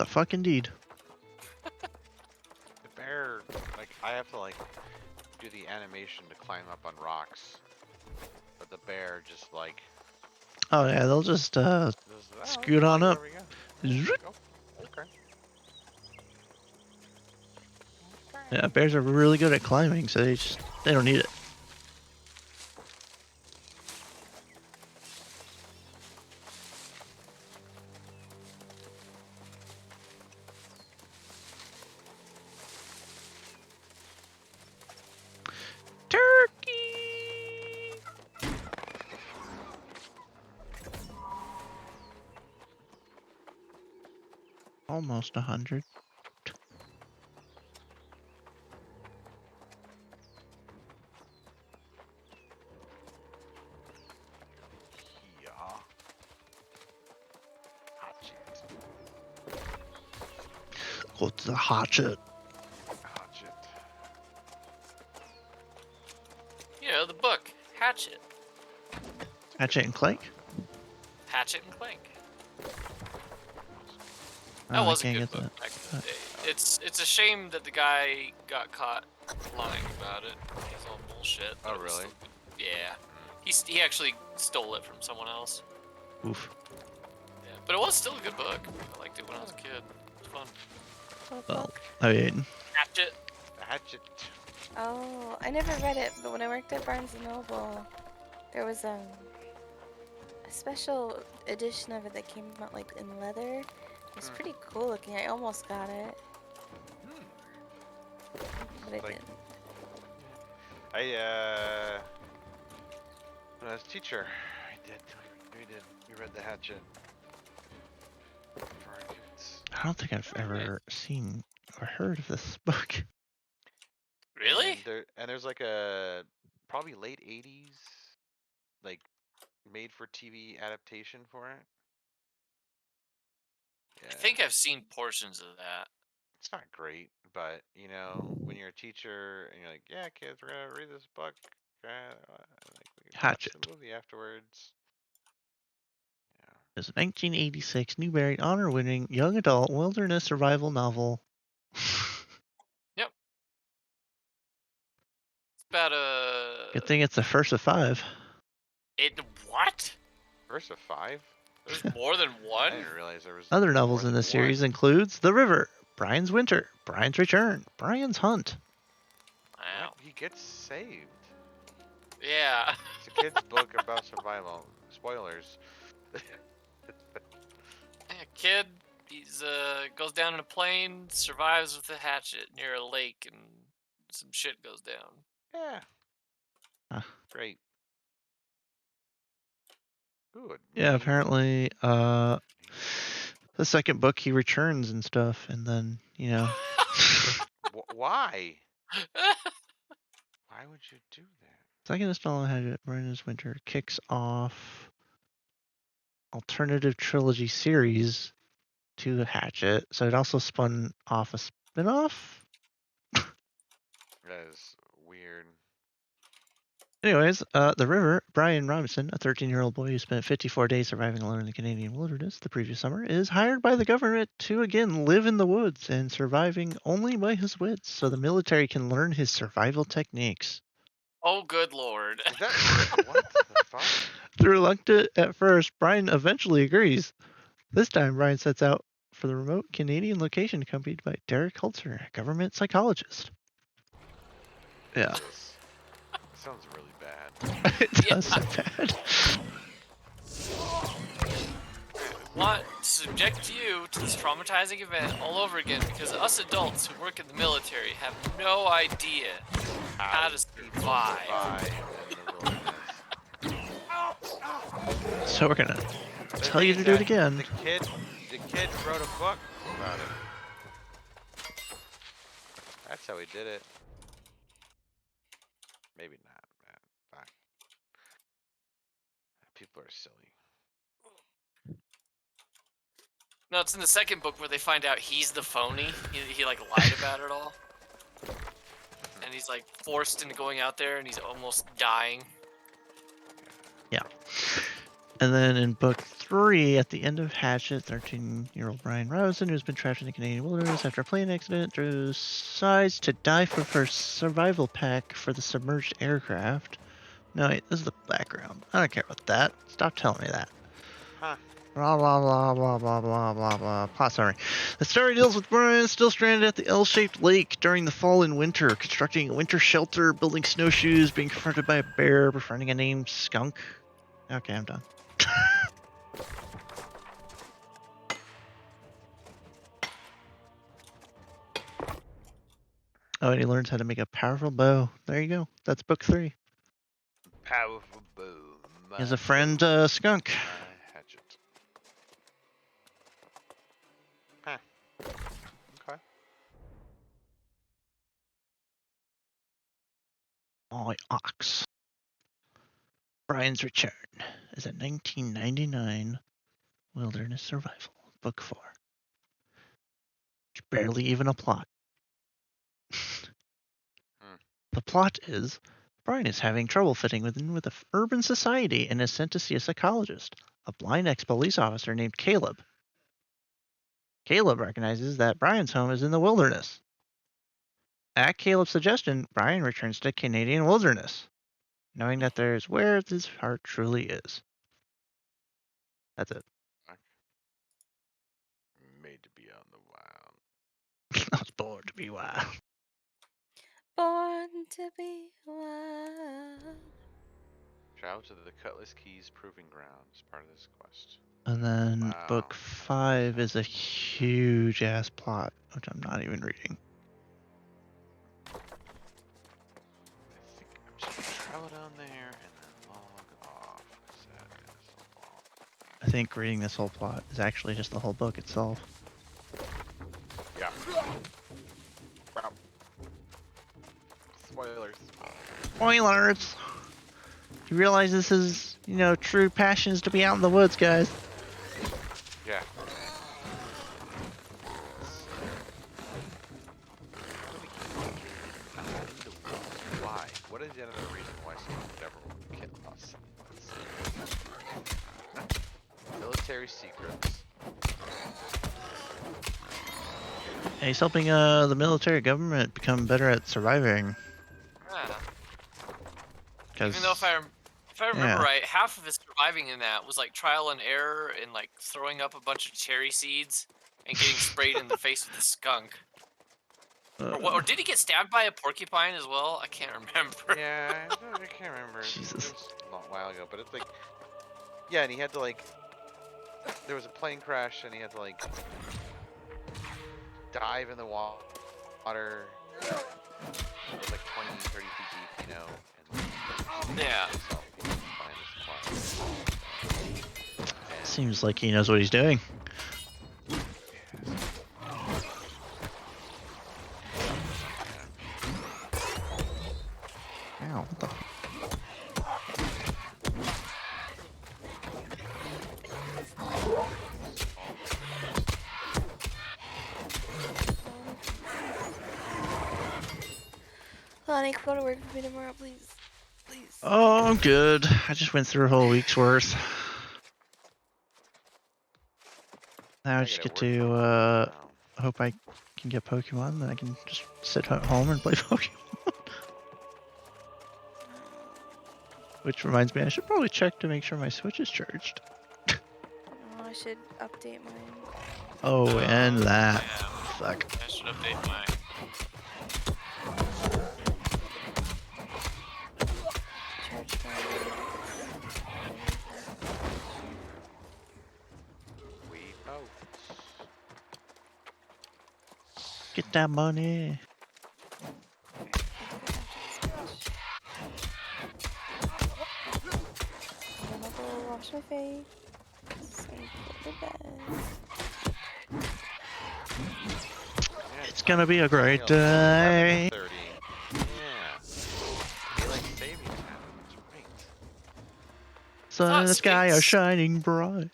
the fuck indeed. The bear, like, I have to like do the animation to climb up on rocks, but the bear just like Oh yeah, they'll just scoot oh, on up. there we go. Zoop. Oh, okay. Yeah, bears are really good at climbing, so they don't need it. Turkey. Almost 100. Yeah. Hatchet. What's the hatchet? Hatchet. You know, the book, Hatchet. Hatchet and Clank? Hatchet and Clank. Oh, That I was a can't good get book that. back in the day. It's a shame that the guy got caught lying about it. He's all bullshit. but Oh, it was really? still good. Yeah. He actually stole it from someone else. Oof. Yeah. But it was still a good book. I liked it when I was a kid. It was fun. Well, I mean, Hatchet. Hatchet. Oh, I never read it, but when I worked at Barnes & Noble, there was a special edition of it that came out like in leather. It was pretty cool looking. I almost got it, but I Like- didn't. When I was a teacher, we read the Hatchet. For our kids. I don't think I've ever seen or heard of this book. Really? And there's like a probably late 80s, like made for TV adaptation for it. Yeah. I think I've seen portions of that. It's not great, but you know, when you're a teacher and you're like, yeah, kids, we're gonna read this book. Like we can watch Hatchet. the movie afterwards. Yeah. It's a 1986 Newbery Honor-winning young adult wilderness survival novel. It's about a. Good thing it's the first of 5. It what? First of 5? There's more than I one. didn't realize there was Other more novels in than this series one. includes The River, Brian's Winter, Brian's Return, Brian's Hunt. Wow. What? He gets saved. Yeah. It's a kid's book about survival. Spoilers. A kid, he's goes down in a plane, survives with a hatchet near a lake, and some shit goes down. Yeah. Huh. Great. Good. Yeah, apparently, the second book he returns and stuff, and then, you know, Why? Why would you do that? second installment had Brian's Winter kicks off alternative trilogy series to Hatchet, so it also spun off a spin-off. That is weird. Anyways, The River, Brian Robinson, a 13-year-old boy who spent 54 days surviving alone in the Canadian wilderness the previous summer, is hired by the government to again live in the woods and surviving only by his wits so the military can learn his survival techniques. Oh, good lord. Is that what the fuck? Reluctant at first, Brian eventually agrees. This time, Brian sets out for the remote Canadian location accompanied by Derek Holzer, a government psychologist. Yeah, This sounds really bad. it does sound bad. We want to subject you to this traumatizing event all over again because us adults who work in the military have no idea how to survive. in the wilderness. So we're gonna The tell thing you is to do it that again. The kid wrote a book about it. That's how he did it. Maybe not, man. Fuck. People are silly. No, it's in the second book where they find out he's the phony. He like lied about it all. And he's like forced into going out there and he's almost dying. Yeah. And then in book 3, at the end of Hatchet, 13-year-old Brian Robinson, who's been trapped in the Canadian wilderness after a plane accident, decides to dive for first survival pack for the submerged aircraft. No, wait, this is the background. I don't care about that. Stop telling me that. Huh. Blah, blah, blah, blah, blah, blah, blah, blah. Plot summary. The story deals with Brian still stranded at the L-shaped lake during the fall and winter, constructing a winter shelter, building snowshoes, being confronted by a bear, befriending a named Skunk. Okay, I'm done. Oh, and he learns how to make a powerful bow. There you go. That's book 3. Powerful bow. He has a my friend, bow, Skunk. my hatchet. Huh. Okay. My Ox. Brian's Return is a 1999 wilderness survival, book 4. It's barely even a plot. The plot is Brian is having trouble fitting within with the urban society and is sent to see a psychologist, a blind ex-police officer named Caleb. Caleb recognizes that Brian's home is in the wilderness. At Caleb's suggestion, Brian returns to Canadian wilderness, knowing that there's where his heart truly is. That's it. Made to be on the wild. I was born to be wild. Born to be wild. Travel to the Cutlass Keys Proving Ground as part of this quest. And then Wow. book 5 is a huge ass plot, which I'm not even reading. I think I'm just gonna travel down there and then log off. 'Cause that is a lot. I think reading this whole plot is actually just the whole book itself. Yeah. Wow. Spoilers. Spoilers! You realize this is, true passion is to be out in the woods, guys. Yeah. Why? What is the other reason why someone would ever kill us? Military secrets. And he's helping the military government become better at surviving. Yeah. 'Cause- Even though if I remember yeah. right, half of his surviving in that was like trial and error and like throwing up a bunch of cherry seeds and getting sprayed in the face with a skunk. Or did he get stabbed by a porcupine as well? I can't remember. Yeah, I can't remember. Jesus. It was a long while ago, but it's like, yeah, and he had to like, there was a plane crash and he had to like dive in the water. It was like 20, 30 feet deep, and Yeah. Seems like he knows what he's doing. Ow, what the? Honey, come to work with me tomorrow, please. Please. Oh, I'm good. I just went through a whole week's worth. Now I just get to, hope I can get Pokemon, then I can just sit at home and play Pokemon. Which reminds me, I should probably check to make sure my Switch is charged. Oh, I should update mine. Oh, and that. Yeah. Fuck. I should update my. Charge mine. We both. Get that money. I'm gonna go wash my face and go to bed. It's gonna be a great day. 30. Yeah. Daylight savings time. That's right. Sun and the sky are Sphinx. shining bright.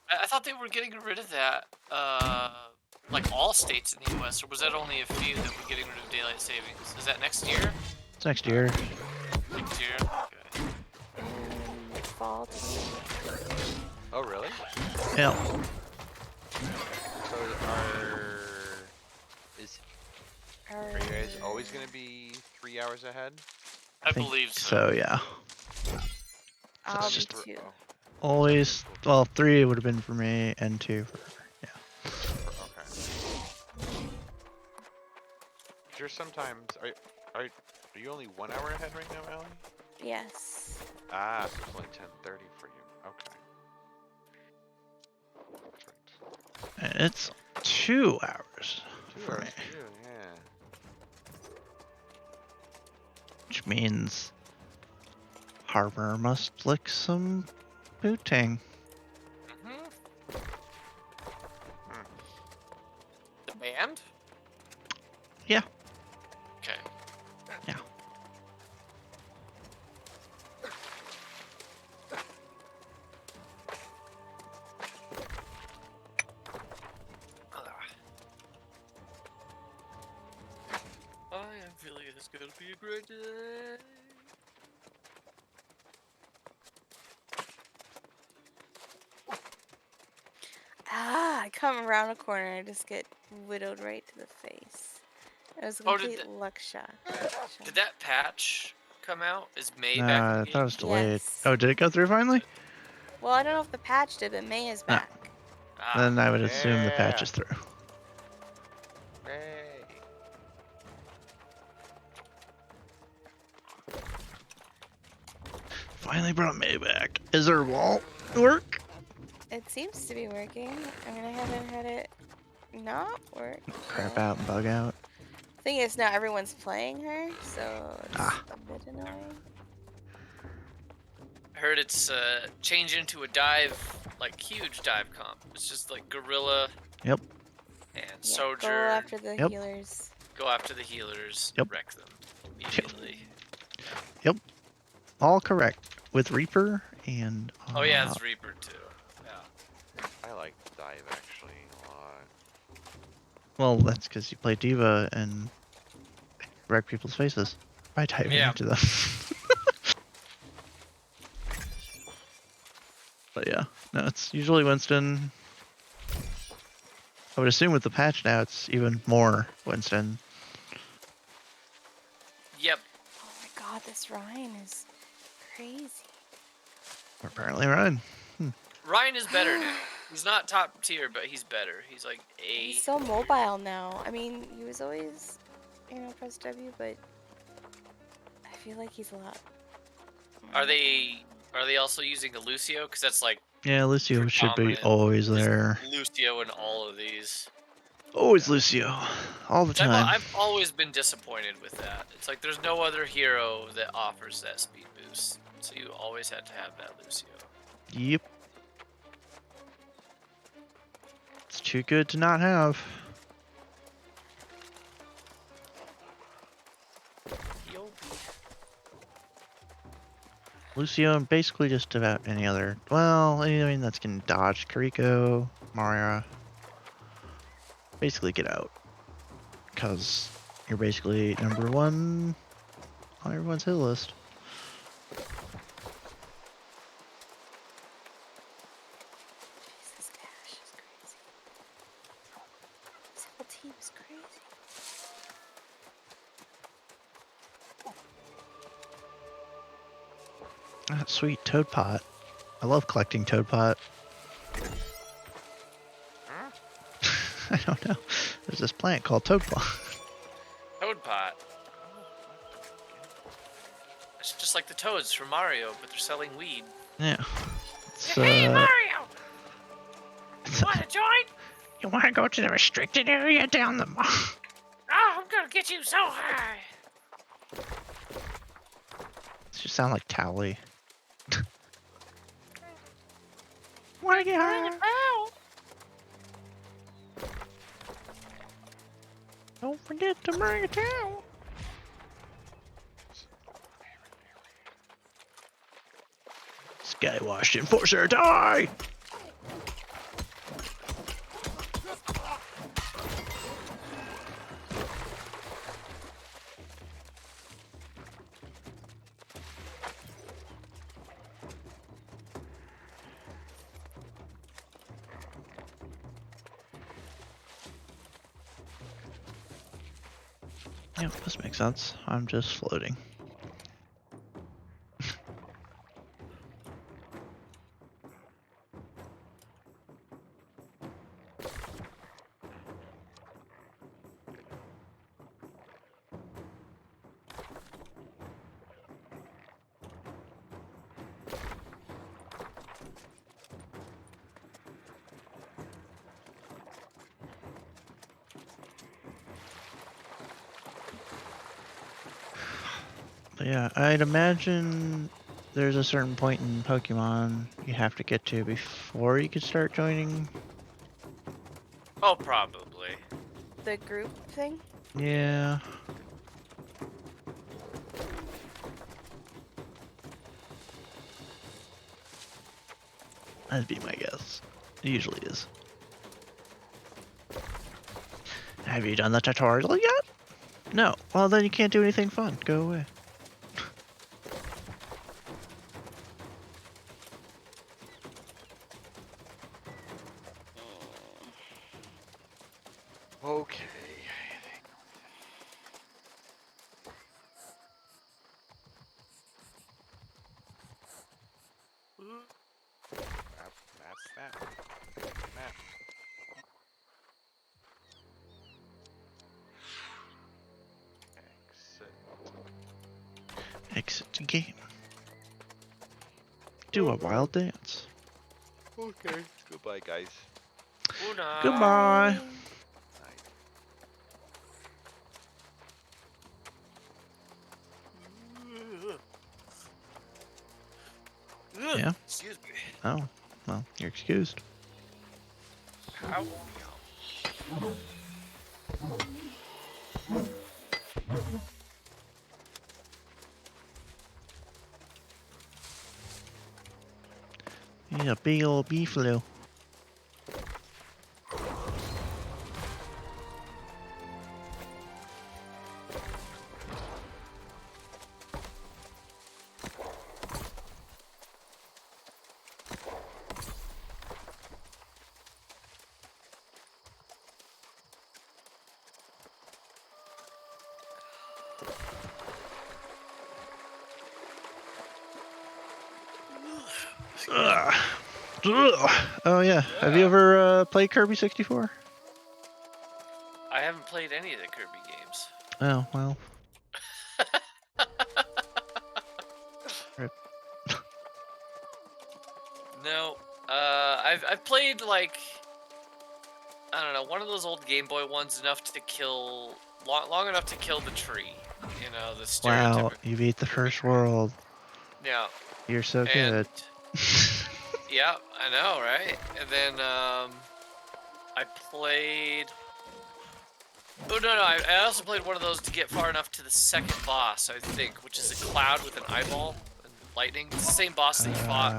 I thought they were getting rid of that. Like all states in the U.S. or was that only a few that were getting rid of daylight savings? Is that next year? It's next year. Next year. Okay. fall team. Oh, really? Yeah. So are you guys always gonna be 3 hours ahead? I think believe so. So yeah. I'll it's be just For- 2. oh, Always. Well, 3 would have been for me, and 2 for her. okay. There's sometimes are you only 1 hour ahead right now, Allie? Yes. Ah, so it's only 10:30 for you. Okay. That's right. And it's 2 hours 2 for hours me, for you, yeah. which means Harbor must lick some booting. Hmm. The band? Yeah. Okay. Yeah. I am feeling it's gonna be a great day. Ah, I come around a corner and I just get widowed right to the face. It was a Oh, did complete luck shot. Did that patch come out? Is May back in Nah, the I thought it game? was delayed. Yes. Oh, did it go through finally? Well, I don't know if the patch did, but May is No. back. Ah, Then I would assume the patch Yeah. is through. Hey. Finally brought May back. Is her wall work? It seems to be working. I mean, I haven't had it not work. Crap yet. out and bug out. Thing is, now everyone's playing her, so it's Ah. a bit annoying. I heard it's changed into a dive, like huge dive comp. It's just like gorilla. Yep. And Yeah, Sojourn. go after the Yep. healers. Go after the healers. Yep. Wreck them immediately. All correct. With Reaper and. Oh yeah, it's Reaper too. Yeah. I like dive actually a lot. Well, that's because you play Diva and wreck people's faces by diving Yeah. into them. But yeah, no, it's usually Winston. I would assume with the patch now, it's even more Winston. Yep. Oh my god, this Ryan is crazy. Apparently, Ryan. Ryan is better now. He's not top tier, but he's better. He's like A. He's so mobile now. I mean, he was always, press W, but I feel like he's a lot. Are they also using a Lucio? Because that's like Yeah, Lucio should be Predominant always is there. Lucio in all of these. Always Lucio. All the I've, time. I've always been disappointed with that. It's like there's no other hero that offers that speed boost, so you always had to have that Lucio. Yep. It's too good to not have. Lucio and basically just about any other. Well, I mean that's getting dodged. Kariko, Maria. Basically get out. Because you're basically number 1 on everyone's hit list. Jesus, Ash is crazy. This whole team is crazy. Ah, sweet Toad Pot. I love collecting Toad Pot. I don't know. There's this plant called Toad Pot. Toadpot. It's just like the toads from Mario, but they're selling weed. Yeah. It's, Mario! Want to join? you want to go to the restricted area down the mall? Oh, I'm gonna get you so high. This just sound like Towley. Want to get high? Don't forget to bring a towel. Skywashed Enforcer, die! Yep, this makes sense. I'm just floating. But yeah, I'd imagine there's a certain point in Pokemon you have to get to before you could start joining. Oh, probably. The group thing? Yeah. That'd be my guess. It usually is. Have you done the tutorial yet? No. Well, then you can't do anything fun. Go away. Okay. Map. Exit. Exit the game. Do a wild dance. Okay. Goodbye, guys. Una. Goodbye. Night. Yeah. Excuse me. Oh, well, you're excused. How? He's a big old beefalo. Ugh. Ugh. Oh yeah. Have you ever played Kirby 64? I haven't played any of the Kirby games. Oh well. Rip. No. I've played like I don't know, one of those old Game Boy ones enough to kill long enough to kill the tree. You know, the Wow, stereotypical. you beat the first world. Yeah. You're so And good. yeah, I know, right? And then I played. Oh no, I also played one of those to get far enough to the second boss, I think, which is a cloud with an eyeball and lightning. It's the same boss that you fought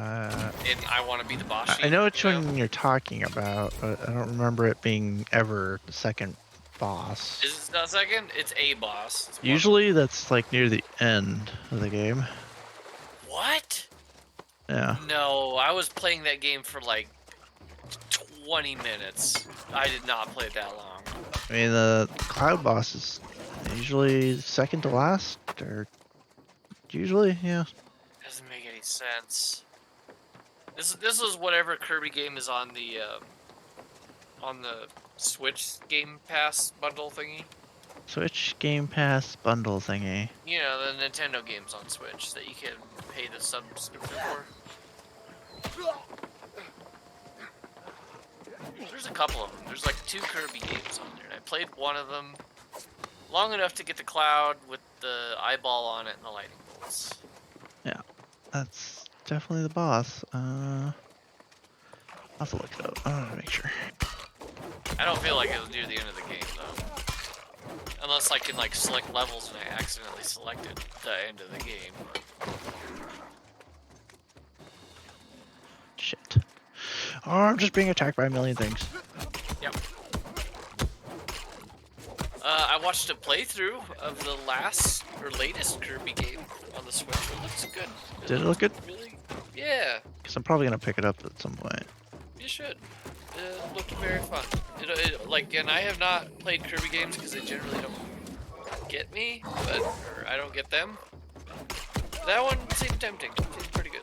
in I Want to Be the Boss. I Sheet, know which you know? one you're talking about, but I don't remember it being ever the second boss. Is it not second? It's a boss. It's one- Usually that's like near the end of the game. What? Yeah. No, I was playing that game for like 20 minutes. I did not play it that long. I mean, the cloud boss is usually second to last, or usually, yeah. Doesn't make any sense. This was whatever Kirby game is on the Switch Game Pass bundle thingy. Switch Game Pass bundle thingy. You know, the Nintendo games on Switch that you can pay the subscription for. There's a couple of them. There's like 2 Kirby games on there. And I played one of them long enough to get the cloud with the eyeball on it and the lightning bolts. That's definitely the boss. I'll have to look it up. I want to make sure. I don't feel like it was near the end of the game though. Unless I can like select levels and I accidentally selected the end of the game. Shit. Oh, I'm just being attacked by a million things. Yep. I watched a playthrough of the latest Kirby game on the Switch. It looks good. Did it look good? Really? Yeah, Because I'm probably going to pick it up at some point. you should. It looked very fun. And I have not played Kirby games because I generally don't get me, but or I don't get them. That one seemed tempting. Seemed pretty good.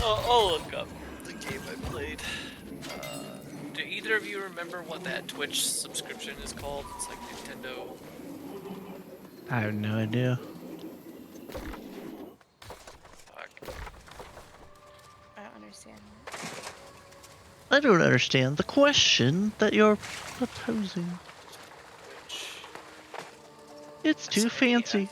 I'll look up the game I played. Do either of you remember what that Twitch subscription is called? It's like Nintendo. I have no idea. Fuck. I don't understand that. I don't understand the question that you're proposing. Twitch. It's too fancy.